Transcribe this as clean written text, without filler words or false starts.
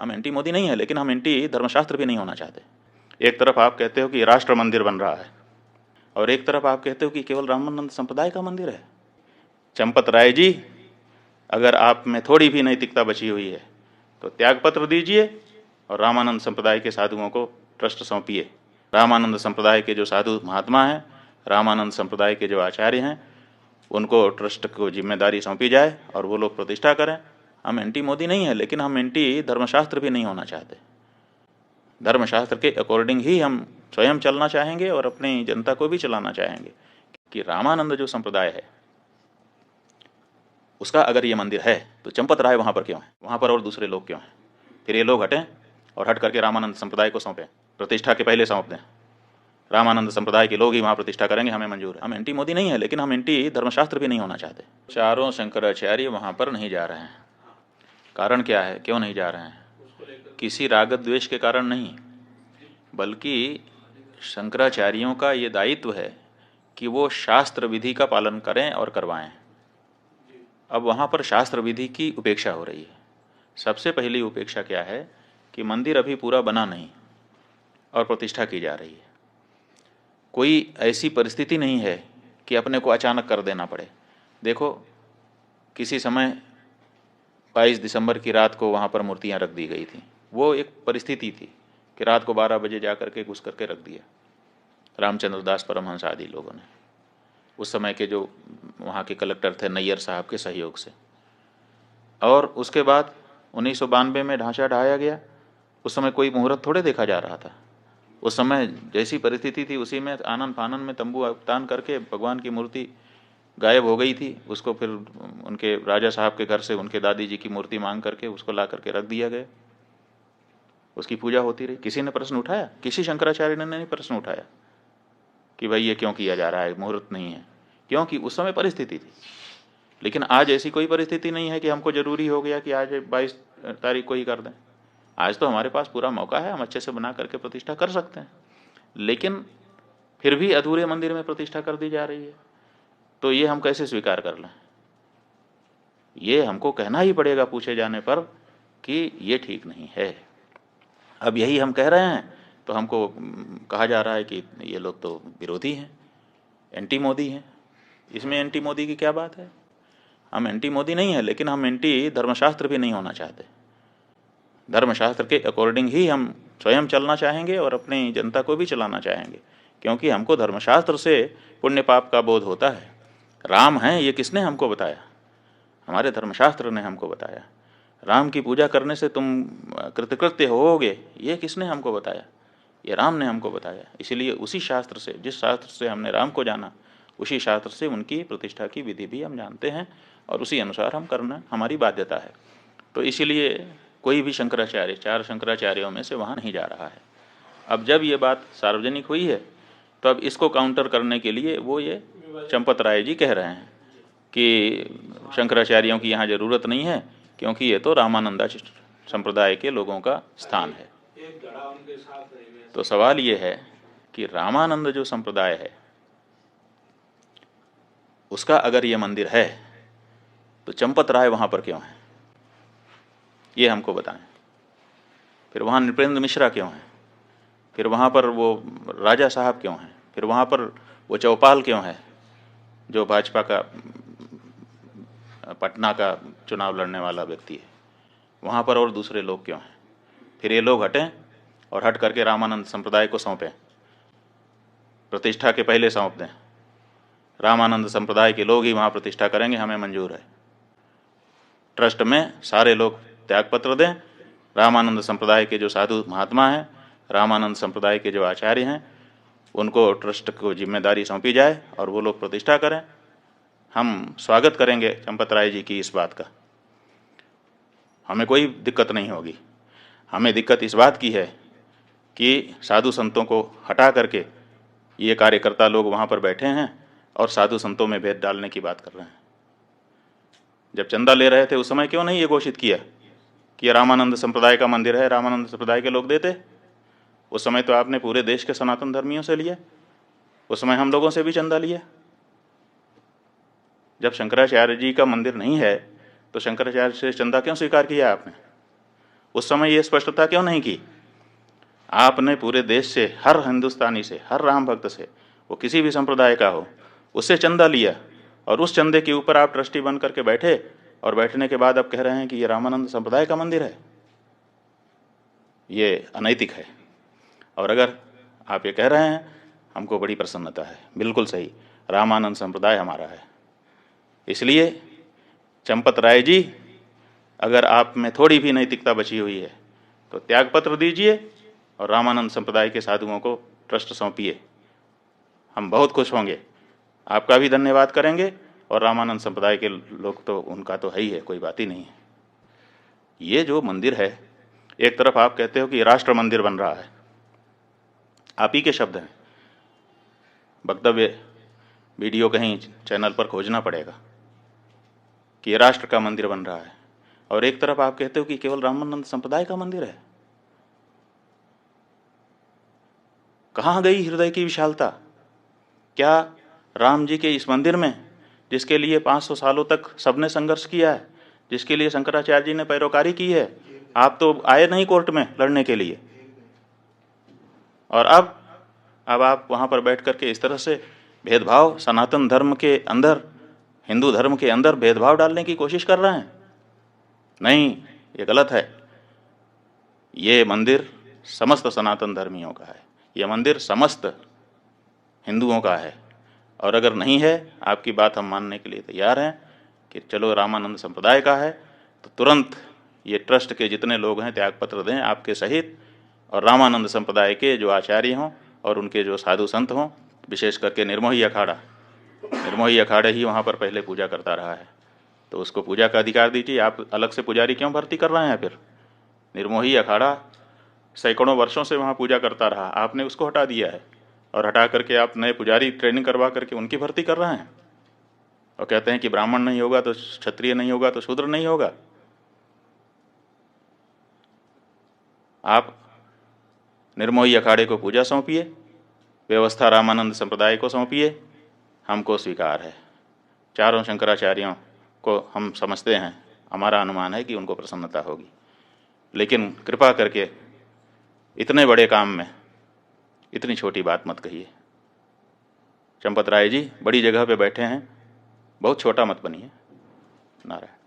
हम एंटी मोदी नहीं है, लेकिन हम एंटी धर्मशास्त्र भी नहीं होना चाहते। एक तरफ आप कहते हो कि राष्ट्र मंदिर बन रहा है और एक तरफ आप कहते हो कि केवल रामानंद संप्रदाय का मंदिर है। चंपत राय जी, अगर आप में थोड़ी भी नैतिकता बची हुई है तो त्यागपत्र दीजिए और रामानंद संप्रदाय के साधुओं को ट्रस्ट सौंपिए। रामानंद संप्रदाय के जो साधु महात्मा हैं, रामानंद संप्रदाय के जो आचार्य हैं, उनको ट्रस्ट को जिम्मेदारी सौंपी जाए और वो लोग प्रतिष्ठा करें। हम एंटी मोदी नहीं है, लेकिन हम एंटी धर्मशास्त्र भी नहीं होना चाहते। धर्मशास्त्र के अकॉर्डिंग ही हम स्वयं चलना चाहेंगे और अपनी जनता को भी चलाना चाहेंगे कि रामानंद जो संप्रदाय है उसका अगर ये मंदिर है तो चंपत राय वहाँ पर क्यों है, वहाँ पर और दूसरे लोग क्यों हैं? फिर ये लोग हटें और हट करके रामानंद संप्रदाय को सौंपें, प्रतिष्ठा के पहले सौंप दें। रामानंद संप्रदाय के लोग ही वहाँ प्रतिष्ठा करेंगे, हमें मंजूर है। हम एंटी मोदी नहीं है, लेकिन हम एंटी धर्मशास्त्र भी नहीं होना चाहते। चारों शंकराचार्य वहाँ पर नहीं जा रहे हैं। कारण क्या है, क्यों नहीं जा रहे हैं? किसी राग द्वेष के कारण नहीं, बल्कि शंकराचार्यों का ये दायित्व है कि वो शास्त्र विधि का पालन करें और करवाएं। अब वहाँ पर शास्त्र विधि की उपेक्षा हो रही है। सबसे पहली उपेक्षा क्या है कि मंदिर अभी पूरा बना नहीं और प्रतिष्ठा की जा रही है। कोई ऐसी परिस्थिति नहीं है कि अपने को अचानक कर देना पड़े। देखो, किसी समय 22 दिसंबर की रात को वहाँ पर मूर्तियाँ रख दी गई थी। वो एक परिस्थिति थी कि रात को 12 बजे जा करके घुस करके रख दिया रामचंद्र दास परमहंस आदि लोगों ने, उस समय के जो वहाँ के कलेक्टर थे नैयर साहब के सहयोग से। और उसके बाद 1992 में ढांचा ढाया गया। उस समय कोई मुहूर्त थोड़े देखा जा रहा था। उस समय जैसी परिस्थिति थी उसी में आनन फानन में तंबू तान करके भगवान की मूर्ति गायब हो गई थी। उसको फिर उनके राजा साहब के घर से उनके दादी जी की मूर्ति मांग करके उसको ला करके रख दिया गया। उसकी पूजा होती रही। किसी ने प्रश्न उठाया? किसी शंकराचार्य ने नहीं प्रश्न उठाया कि भाई ये क्यों किया जा रहा है, मुहूर्त नहीं है। क्योंकि उस समय परिस्थिति थी। लेकिन आज ऐसी कोई परिस्थिति नहीं है कि हमको जरूरी हो गया कि आज 22 तारीख को ही कर दें। आज तो हमारे पास पूरा मौका है, हम अच्छे से बना करके प्रतिष्ठा कर सकते हैं। लेकिन फिर भी अधूरे मंदिर में प्रतिष्ठा कर दी जा रही है, तो ये हम कैसे स्वीकार कर लें? ये हमको कहना ही पड़ेगा पूछे जाने पर कि ये ठीक नहीं है। अब यही हम कह रहे हैं तो हमको कहा जा रहा है कि ये लोग तो विरोधी हैं, एंटी मोदी हैं। इसमें एंटी मोदी की क्या बात है? हम एंटी मोदी नहीं है, लेकिन हम एंटी धर्मशास्त्र भी नहीं होना चाहते। धर्मशास्त्र के अकॉर्डिंग ही हम स्वयं चलना चाहेंगे और अपनी जनता को भी चलाना चाहेंगे, क्योंकि हमको धर्मशास्त्र से पुण्य पाप का बोध होता है। राम हैं ये किसने हमको बताया? हमारे धर्मशास्त्र ने हमको बताया। राम की पूजा करने से तुम कृतकृत्य होोगे, ये किसने हमको बताया? ये राम ने हमको बताया। इसलिए उसी शास्त्र से, जिस शास्त्र से हमने राम को जाना, उसी शास्त्र से उनकी प्रतिष्ठा की विधि भी हम जानते हैं और उसी अनुसार हम करना हमारी बाध्यता है। तो इसीलिए कोई भी शंकराचार्य, 4 शंकराचार्यों में से वहाँ नहीं जा रहा है। अब जब ये बात सार्वजनिक हुई है तो अब इसको काउंटर करने के लिए वो ये चंपत राय जी कह रहे हैं कि शंकराचार्यों की यहाँ ज़रूरत नहीं है, क्योंकि ये तो रामानंदा संप्रदाय के लोगों का स्थान है। तो सवाल ये है कि रामानंद जो संप्रदाय है उसका अगर ये मंदिर है तो चंपत राय वहाँ पर क्यों है, ये हमको बताएं। फिर वहाँ नृपेंद्र मिश्रा क्यों है? फिर वहाँ पर वो राजा साहब क्यों हैं? फिर वहाँ पर वो चौपाल क्यों है जो भाजपा का पटना का चुनाव लड़ने वाला व्यक्ति है? वहाँ पर और दूसरे लोग क्यों हैं? फिर ये लोग हटें और हट करके रामानंद संप्रदाय को सौंपें, प्रतिष्ठा के पहले सौंप दें। रामानंद संप्रदाय के लोग ही वहाँ प्रतिष्ठा करेंगे, हमें मंजूर है। ट्रस्ट में सारे लोग त्यागपत्र दें। रामानंद संप्रदाय के जो साधु महात्मा हैं, रामानंद संप्रदाय के जो आचार्य हैं, उनको ट्रस्ट को जिम्मेदारी सौंपी जाए और वो लोग प्रतिष्ठा करें। हम स्वागत करेंगे चंपत राय जी की इस बात का, हमें कोई दिक्कत नहीं होगी। हमें दिक्कत इस बात की है कि साधु संतों को हटा करके ये कार्यकर्ता लोग वहाँ पर बैठे हैं और साधु संतों में भेद डालने की बात कर रहे हैं। जब चंदा ले रहे थे उस समय क्यों नहीं ये घोषित किया कि ये रामानंद संप्रदाय का मंदिर है, रामानंद संप्रदाय के लोग देते? उस समय तो आपने पूरे देश के सनातन धर्मियों से लिया, उस समय हम लोगों से भी चंदा लिया। जब शंकराचार्य जी का मंदिर नहीं है तो शंकराचार्य से चंदा क्यों स्वीकार किया आपने? उस समय ये स्पष्टता क्यों नहीं की? आपने पूरे देश से, हर हिंदुस्तानी से, हर राम भक्त से, वो किसी भी संप्रदाय का हो, उससे चंदा लिया और उस चंदे के ऊपर आप ट्रस्टी बन करके बैठे, और बैठने के बाद आप कह रहे हैं कि ये रामानंद संप्रदाय का मंदिर है। ये अनैतिक है। और अगर आप ये कह रहे हैं हमको बड़ी प्रसन्नता है, बिल्कुल सही, रामानंद संप्रदाय हमारा है। इसलिए चंपत राय जी, अगर आप में थोड़ी भी नैतिकता बची हुई है तो त्यागपत्र दीजिए और रामानंद संप्रदाय के साधुओं को ट्रस्ट सौंपिए। हम बहुत खुश होंगे, आपका भी धन्यवाद करेंगे, और रामानंद संप्रदाय के लोग तो उनका तो है ही है, कोई बात ही नहीं है। ये जो मंदिर है, एक तरफ आप कहते हो कि राष्ट्र मंदिर बन रहा है, आप ही के शब्द हैं, वक्तव्य वीडियो कहीं चैनल पर खोजना पड़ेगा कि ये राष्ट्र का मंदिर बन रहा है, और एक तरफ आप कहते हो कि केवल रामानंद संप्रदाय का मंदिर है। कहाँ गई हृदय की विशालता? क्या राम जी के इस मंदिर में, जिसके लिए 500 सालों तक सबने संघर्ष किया है, जिसके लिए शंकराचार्य जी ने पैरोकारी की है, आप तो आए नहीं कोर्ट में लड़ने के लिए, और अब आप वहाँ पर बैठ करके इस तरह से भेदभाव, सनातन धर्म के अंदर, हिंदू धर्म के अंदर भेदभाव डालने की कोशिश कर रहे हैं। नहीं, ये गलत है। ये मंदिर समस्त सनातन धर्मियों का है, ये मंदिर समस्त हिंदुओं का है, और अगर नहीं है, आपकी बात हम मानने के लिए तैयार हैं कि चलो रामानंद संप्रदाय का है, तो तुरंत ये ट्रस्ट के जितने लोग हैं त्यागपत्र दें आपके सहित, और रामानंद संप्रदाय के जो आचार्य हों और उनके जो साधु संत हों, विशेष करके निर्मोही अखाड़ा ही वहाँ पर पहले पूजा करता रहा है, तो उसको पूजा का अधिकार दीजिए। आप अलग से पुजारी क्यों भर्ती कर रहे हैं? फिर निर्मोही अखाड़ा सैकड़ों वर्षों से वहाँ पूजा करता रहा, आपने उसको हटा दिया है, और हटा करके आप नए पुजारी ट्रेनिंग करवा करके उनकी भर्ती कर रहे हैं, और कहते हैं कि ब्राह्मण नहीं होगा तो क्षत्रिय नहीं होगा तो शूद्र नहीं होगा। आप निर्मोही अखाड़े को पूजा सौंपिए, व्यवस्था रामानंद संप्रदाय को सौंपिए, हमको स्वीकार है। चारों शंकराचार्यों को हम समझते हैं, हमारा अनुमान है कि उनको प्रसन्नता होगी, लेकिन कृपा करके इतने बड़े काम में इतनी छोटी बात मत कहिए। चंपत राय जी बड़ी जगह पे बैठे हैं, बहुत छोटा मत बनिए। नारायण।